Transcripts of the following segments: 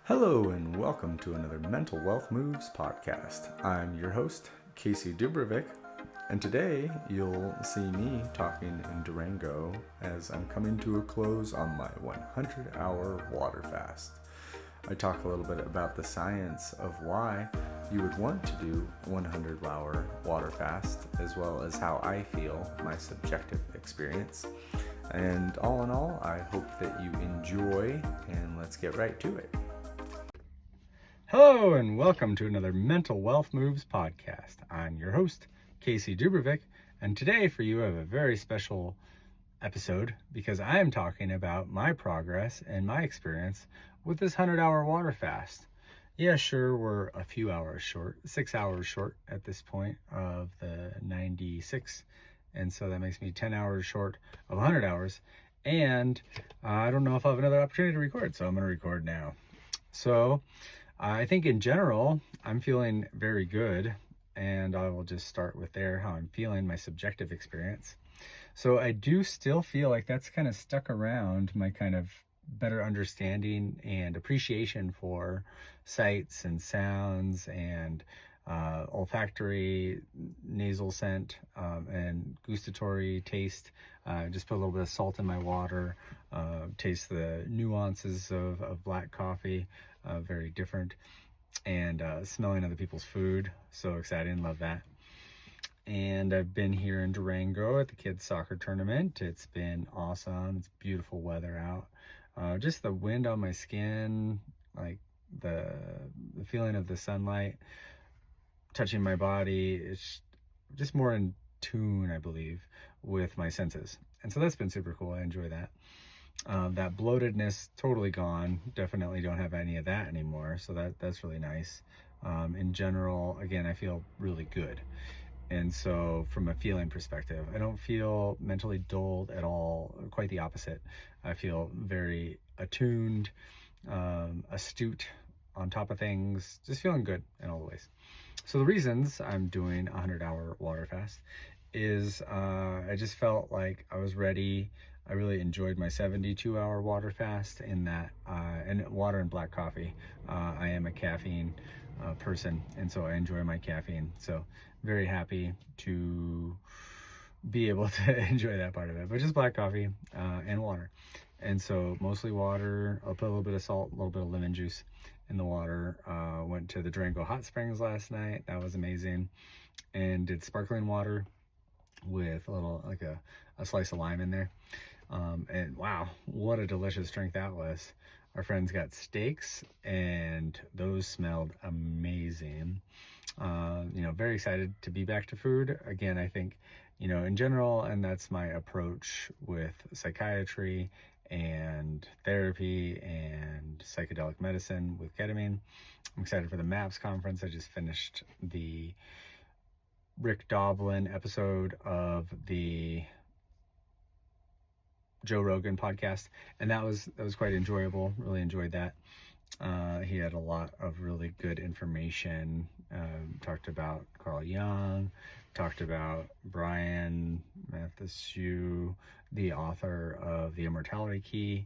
Hello and welcome to another Mental Wealth Moves podcast. I'm your host, Casey Dubravcic, and today you'll see me talking in Durango as I'm coming to a close on my 100-hour water fast. I talk a little bit about the science of why you would want to do 100-hour water fast, as well as how I feel, my subjective experience. And all in all, I hope that you enjoy, and let's get right to it. Hello and welcome to another Mental Wealth Moves podcast. I'm your host, Casey Dubravcic, and today for you I have a very special episode because I am talking about my progress and my experience with this 100-hour water fast. Yeah, sure, we're a few hours short, 6 hours short at this point of the 96, and so that makes me 10 hours short of 100 hours, and I don't know if I'll have another opportunity to record, so I'm going to record now. So I think in general, I'm feeling very good, and I will just start with how I'm feeling, my subjective experience. So I do still feel like that's kind of stuck around my kind of better understanding and appreciation for sights and sounds and olfactory, nasal scent, and gustatory taste. Just put a little bit of salt in my water, taste the nuances of black coffee, very different, and smelling other people's food. So exciting, love that. And I've been here in Durango at the kids soccer tournament. It's been awesome. It's beautiful weather out. Just the wind on my skin, like the feeling of the sunlight touching my body. It's just more in tune, I believe, with my senses. And so that's been super cool. I enjoy that. That bloatedness, totally gone. Definitely don't have any of that anymore. So that's really nice. In general, again, I feel really good. And so from a feeling perspective, I don't feel mentally dulled at all. Quite the opposite. I feel very attuned, astute, on top of things, just feeling good in all the ways. So the reasons I'm doing a 100-hour water fast is I just felt like I was ready. I really enjoyed my 72-hour water fast in that, and water and black coffee. I am a caffeine person, and so I enjoy my caffeine. So very happy to be able to enjoy that part of it, but just black coffee and water. And so mostly water. I'll put a little bit of salt, a little bit of lemon juice in the water. Went to the Durango hot springs last night. That was amazing. And did sparkling water with a little, like a slice of lime in there. And wow, what a delicious drink that was. Our friends got steaks and those smelled amazing. Very excited to be back to food. Again, I think, in general, and that's my approach with psychiatry and therapy and psychedelic medicine with ketamine. I'm excited for the MAPS conference. I just finished the Rick Doblin episode of the Joe Rogan podcast, and that was quite enjoyable. Really enjoyed that. He had a lot of really good information. Talked about Carl Jung, talked about Brian Matthew, the author of The Immortality Key.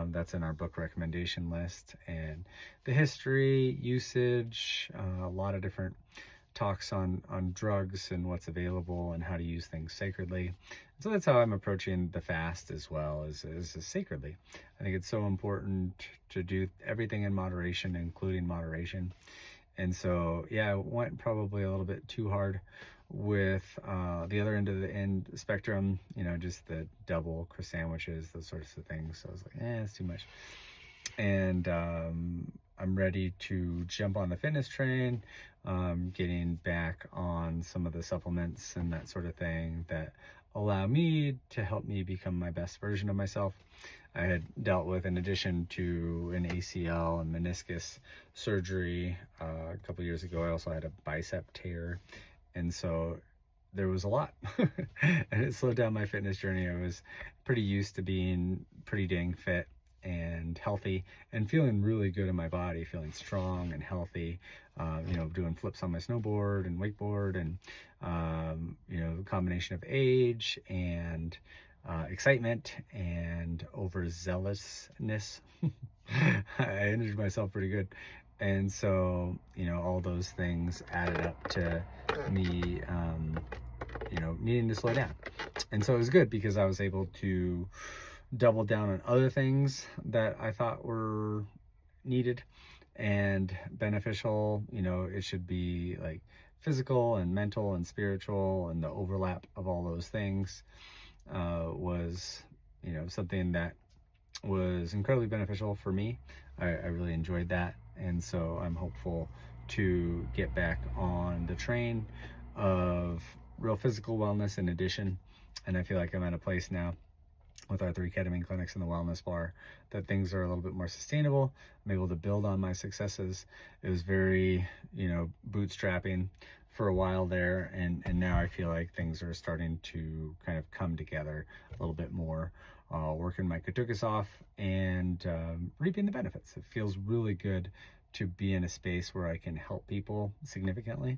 That's in our book recommendation list, and the history, usage, a lot of different talks on drugs and what's available and how to use things sacredly. So that's how I'm approaching the fast as well, is sacredly. I think it's so important to do everything in moderation, including moderation. And so, yeah, I went probably a little bit too hard with the other end of the spectrum, just the double crisp sandwiches, those sorts of things. So I was like, it's too much. And I'm ready to jump on the fitness train, getting back on some of the supplements and that sort of thing that allow me to help me become my best version of myself. I had dealt with, in addition to an ACL and meniscus surgery a couple years ago, I also had a bicep tear. And so there was a lot and it slowed down my fitness journey. I was pretty used to being pretty dang fit and healthy and feeling really good in my body, feeling strong and healthy, doing flips on my snowboard and wakeboard, and a combination of age and excitement and overzealousness. I injured myself pretty good. And so, all those things added up to me, needing to slow down. And so it was good because I was able to double down on other things that I thought were needed and beneficial. It should be like physical and mental and spiritual, and the overlap of all those things was, something that was incredibly beneficial for me. I really enjoyed that. And so I'm hopeful to get back on the train of real physical wellness in addition. And I feel like I'm at a place now with our 3 ketamine clinics in the wellness bar that things are a little bit more sustainable. I'm able to build on my successes. It was very, bootstrapping for a while there, and now I feel like things are starting to kind of come together a little bit more. Working my katukas off and reaping the benefits. It feels really good to be in a space where I can help people significantly,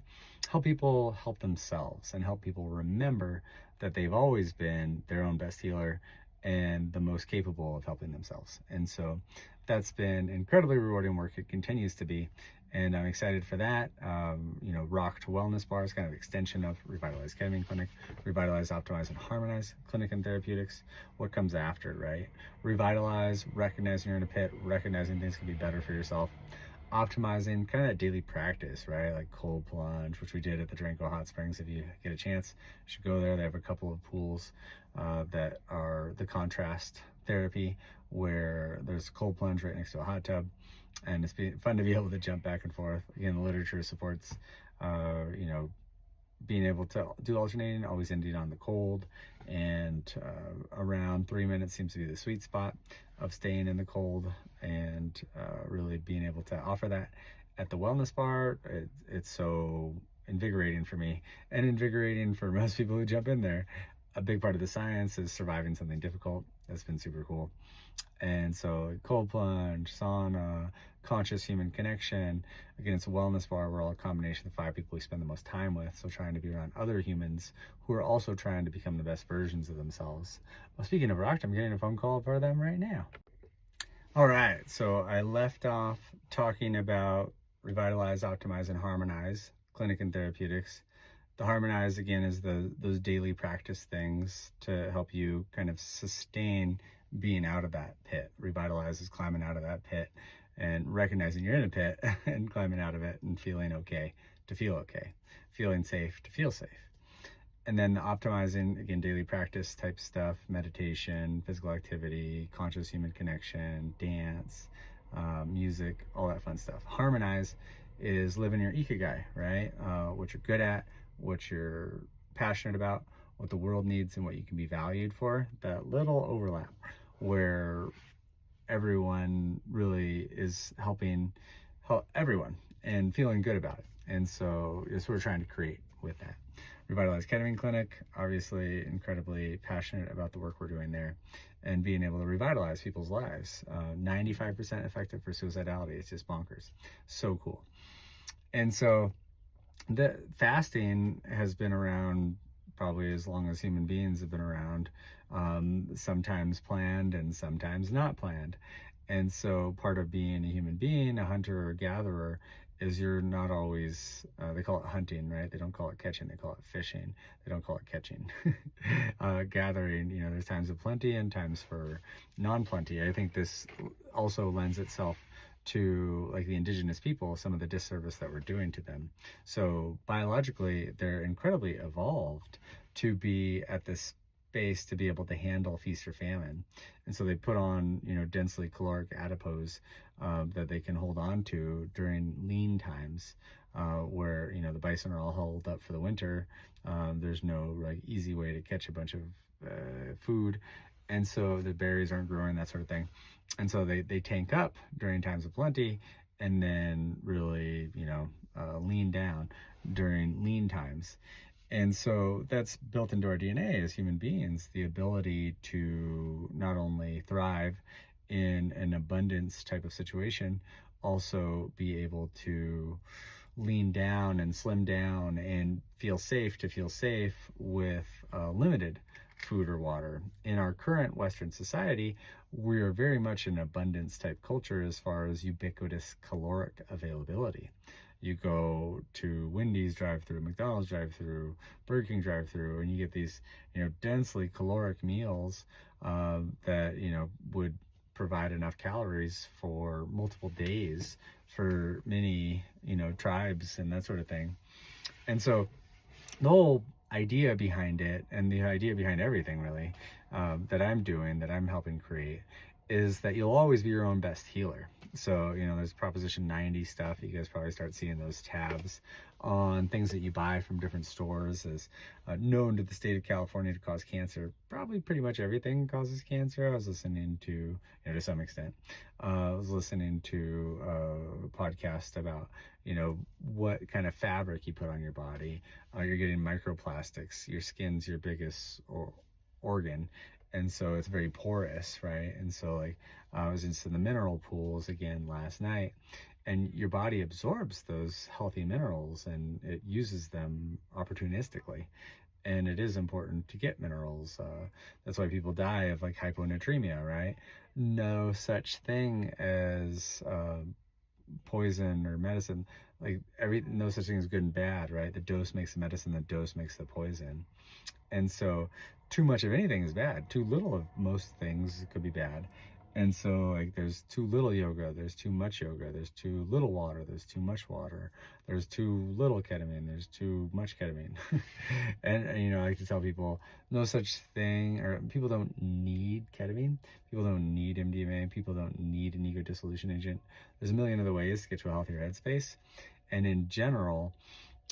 help people help themselves, and help people remember that they've always been their own best healer and the most capable of helping themselves. And so that's been incredibly rewarding work. It continues to be, and I'm excited for that. ROHCT Wellness Bar is kind of an extension of Revitalize Ketamine Clinic, Revitalize, Optimize, and Harmonize Clinic and Therapeutics. What comes after, right? Revitalize, recognizing you're in a pit, recognizing things can be better for yourself. Optimizing, kind of that daily practice, right? Like cold plunge, which we did at the Durango Hot Springs. If you get a chance, you should go there. They have a couple of pools that are the contrast therapy, where there's a cold plunge right next to a hot tub, and it's fun to be able to jump back and forth. Again, the literature supports, being able to do alternating, always ending on the cold, and around 3 minutes seems to be the sweet spot of staying in the cold, and really being able to offer that at the wellness bar. It's so invigorating for me, and invigorating for most people who jump in there. A big part of the science is surviving something difficult. That's been super cool. And so cold plunge, sauna, conscious human connection. Again, it's a wellness bar. We're all a combination of the 5 people we spend the most time with. So trying to be around other humans who are also trying to become the best versions of themselves. Well, speaking of ROHCT, I'm getting a phone call for them right now. All right. So I left off talking about Revitalize, Optimize, and Harmonize Clinic and Therapeutics. The Harmonize, again, is those daily practice things to help you kind of sustain being out of that pit. Revitalize is climbing out of that pit and recognizing you're in a pit and climbing out of it and feeling okay to feel okay, feeling safe to feel safe. And then the optimizing, again, daily practice type stuff, meditation, physical activity, conscious human connection, dance, music, all that fun stuff. Harmonize is living your ikigai, right? What you're good at, what you're passionate about, what the world needs, and what you can be valued for. That little overlap where everyone really is helping everyone and feeling good about it. And so it's what we're trying to create with that. Revitalize Ketamine Clinic, obviously incredibly passionate about the work we're doing there and being able to revitalize people's lives. 95% effective for suicidality. It's just bonkers. So cool. And so the fasting has been around probably as long as human beings have been around, sometimes planned and sometimes not planned. And so part of being a human being, a hunter or gatherer, is you're not always, they call it hunting, right? They don't call it catching, they call it fishing. They don't call it catching. Gathering, there's times of plenty and times for non-plenty. I think this also lends itself to, like, the indigenous people, some of the disservice that we're doing to them. So biologically, they're incredibly evolved to be at this space to be able to handle feast or famine. And so they put on, densely caloric adipose that they can hold on to during lean times, where, the bison are all holed up for the winter. There's no easy way to catch a bunch of food. And so the berries aren't growing, that sort of thing. And so they tank up during times of plenty, and then really, lean down during lean times. And so that's built into our DNA as human beings, the ability to not only thrive in an abundance type of situation, also be able to lean down and slim down and feel safe with limited food or water. In our current Western society, we're very much an abundance type culture as far as ubiquitous caloric availability. You go to Wendy's drive-through, McDonald's drive-through, Burger King drive-through, and you get these, densely caloric meals that, would provide enough calories for multiple days for many, tribes and that sort of thing. And so the whole idea behind it, and the idea behind everything really, that I'm doing, that I'm helping create, is that you'll always be your own best healer. So, there's Proposition 90 stuff. You guys probably start seeing those tabs on things that you buy from different stores as known to the state of California to cause cancer. Probably pretty much everything causes cancer. I was listening to, to some extent, I was listening to a podcast about, what kind of fabric you put on your body. You're getting microplastics. Your skin's your biggest organ. And so it's very porous, right? And so like I was into the mineral pools again last night, and your body absorbs those healthy minerals and it uses them opportunistically. And it is important to get minerals. That's why people die of like hyponatremia, right? No such thing as poison or medicine. Like no such thing as good and bad, right? The dose makes the medicine, the dose makes the poison. And so too much of anything is bad. Too little of most things could be bad. And so like there's too little yoga, there's too much yoga, there's too little water, there's too much water, there's too little ketamine, there's too much ketamine. and I like to tell people no such thing, or people don't need ketamine, people don't need MDMA, people don't need an ego dissolution agent. There's a million other ways to get to a healthier headspace. And in general,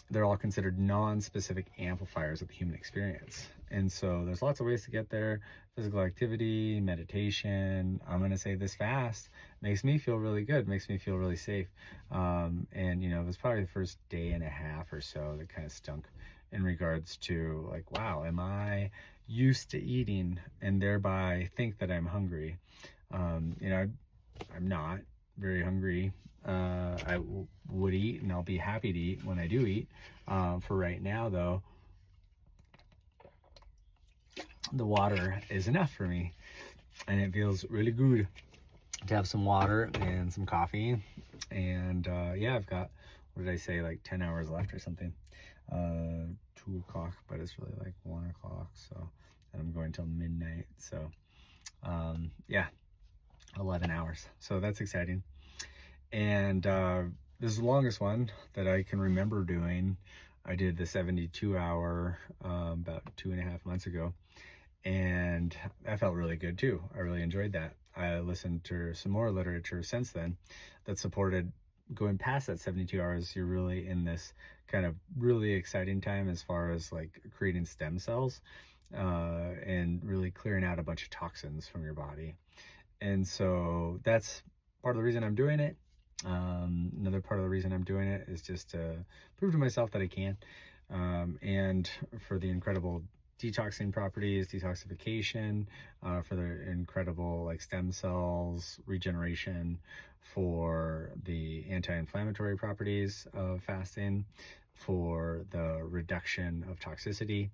they're all considered non-specific amplifiers of the human experience. And so there's lots of ways to get there. Physical activity, meditation. I'm going to say this fast makes me feel really good, makes me feel really safe. And, it was probably the first day and a half or so that kind of stunk in regards to like, wow, am I used to eating and thereby think that I'm hungry? I'm not very hungry. I would eat, and I'll be happy to eat when I do eat. For right now, though, the water is enough for me, and it feels really good to have some water and some coffee. And I've got, what did I say, like 10 hours left or something. 2 o'clock, but it's really like 1 o'clock. So, and I'm going till midnight. So, 11 hours. So that's exciting. And this is the longest one that I can remember doing. I did the 72-hour about 2.5 months ago, and that felt really good too. I really enjoyed that. I listened to some more literature since then that supported going past that 72 hours. You're really in this kind of really exciting time as far as like creating stem cells and really clearing out a bunch of toxins from your body. And so that's part of the reason I'm doing it. Another part of the reason I'm doing it is just to prove to myself that I can, and for the incredible detoxing properties, detoxification, for the incredible like stem cells, regeneration, for the anti-inflammatory properties of fasting, for the reduction of toxicity,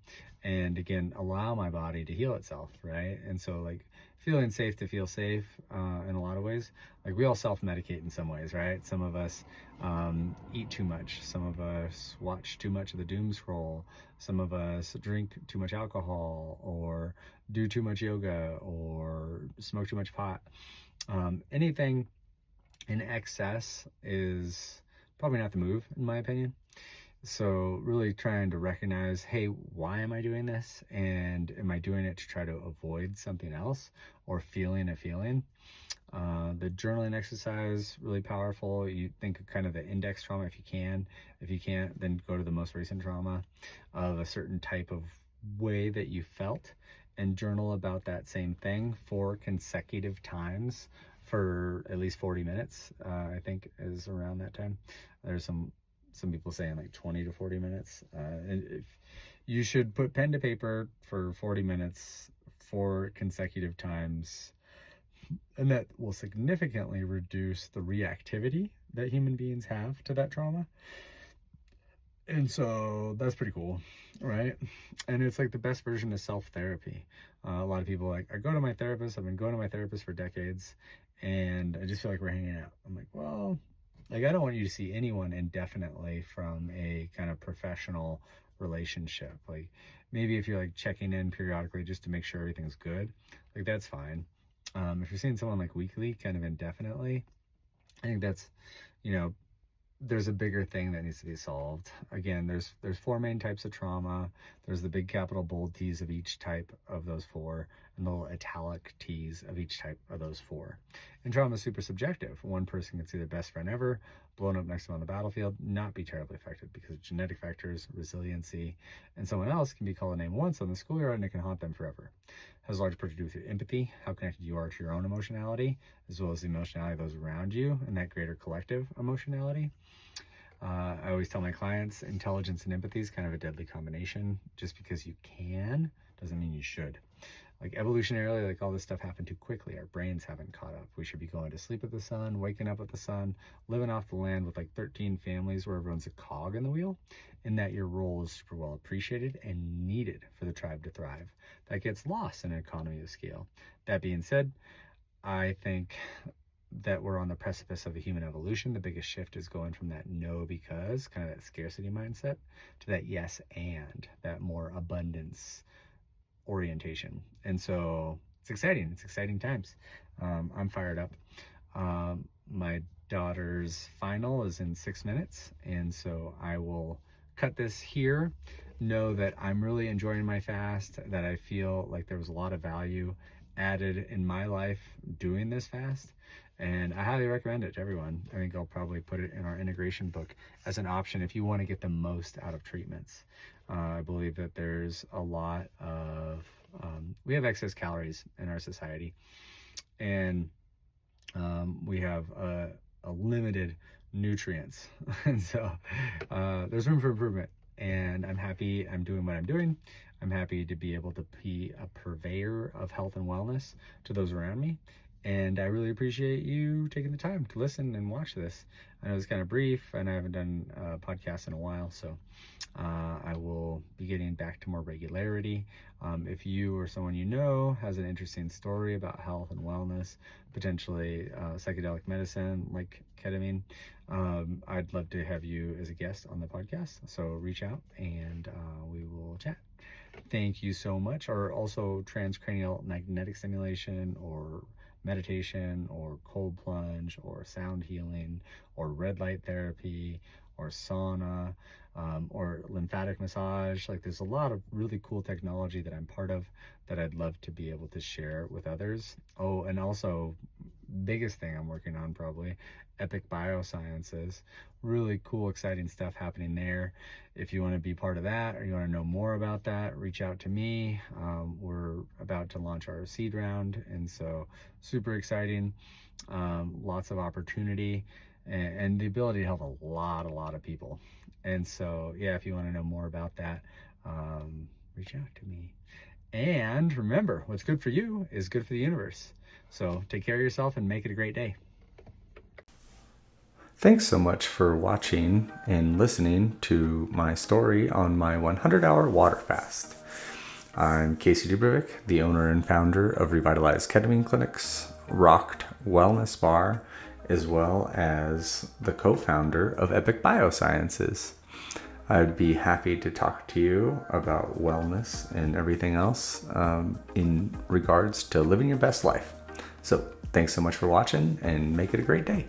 and again, allow my body to heal itself, right? And so like feeling safe to feel safe in a lot of ways. Like we all self-medicate in some ways, right? Some of us eat too much. Some of us watch too much of the doom scroll. Some of us drink too much alcohol or do too much yoga or smoke too much pot. Anything in excess is probably not the move, in my opinion. So really trying to recognize, hey, why am I doing this? And am I doing it to try to avoid something else or feeling a feeling? The journaling exercise, really powerful. You think of kind of the index trauma if you can. If you can't, then go to the most recent trauma of a certain type of way that you felt and journal about that same thing 4 consecutive times for at least 40 minutes, I think is around that time. There's some people saying like 20 to 40 minutes. And if you should put pen to paper for 40 minutes, 4 consecutive times, and that will significantly reduce the reactivity that human beings have to that trauma. And so that's pretty cool, right? And it's like the best version of self-therapy. A lot of people like, I go to my therapist, I've been going to my therapist for decades, and I just feel like we're hanging out. I'm like, well, like, I don't want you to see anyone indefinitely from a kind of professional relationship. Like, maybe if you're like checking in periodically just to make sure everything's good, like, that's fine. If you're seeing someone like weekly, kind of indefinitely, I think that's, you know, there's a bigger thing that needs to be solved. Again, there's four main types of trauma. There's the big capital bold T's of each type of those four, and the little italic T's of each type of those four. And trauma is super subjective. One person can see their best friend ever blown up next to them on the battlefield, not be terribly affected because of genetic factors, resiliency, and someone else can be called a name once on the schoolyard and it can haunt them forever. It has a large part to do with your empathy, how connected you are to your own emotionality, as well as the emotionality of those around you, and that greater collective emotionality. I always tell my clients intelligence and empathy is kind of a deadly combination. Just because you can doesn't mean you should. Like, evolutionarily, like, all this stuff happened too quickly. Our brains haven't caught up. We should be going to sleep with the sun, waking up with the sun, living off the land with like 13 families where everyone's a cog in the wheel, and that your role is super well appreciated and needed for the tribe to thrive. That gets lost in an economy of scale. That being said, I think that we're on the precipice of a human evolution. The biggest shift is going from that no because, kind of that scarcity mindset, to that yes and, that more abundance orientation. And so it's exciting times. I'm fired up. My daughter's final is in 6 minutes, and so I will cut this here. Know that I'm really enjoying my fast, that I feel like there was a lot of value added in my life doing this fast, and I highly recommend it to everyone. I think I'll probably put it in our integration book as an option if you want to get the most out of treatments. I believe that there's a lot of we have excess calories in our society, and we have a limited nutrients, and so there's room for improvement. And I'm happy I'm doing what I'm doing. I'm happy to be able to be a purveyor of health and wellness to those around me. And I really appreciate you taking the time to listen and watch this. I know it's kind of brief, and I haven't done a podcast in a while, so I will be getting back to more regularity. If you or someone you know has an interesting story about health and wellness, potentially psychedelic medicine like ketamine, I'd love to have you as a guest on the podcast. So reach out and we will chat. Thank you so much. Or also transcranial magnetic stimulation, or meditation, or cold plunge, or sound healing, or red light therapy, or sauna, or lymphatic massage. Like, there's a lot of really cool technology that I'm part of that I'd love to be able to share with others. Oh, and also, biggest thing I'm working on, probably Epic Biosciences. Really cool, exciting stuff happening there. If you want to be part of that, or you want to know more about that, reach out to me. We're about to launch our seed round, and so super exciting. Lots of opportunity, and the ability to help a lot of people. And so, yeah, if you want to know more about that, reach out to me. And remember, what's good for you is good for the universe. So take care of yourself and make it a great day. Thanks so much for watching and listening to my story on my 100-hour water fast. I'm Casey Dubravcic, the owner and founder of Revitalize Ketamine Clinics, ROHCT Wellness Bar, as well as the co-founder of Epic Biosciences. I'd be happy to talk to you about wellness and everything else in regards to living your best life. So thanks so much for watching, and make it a great day.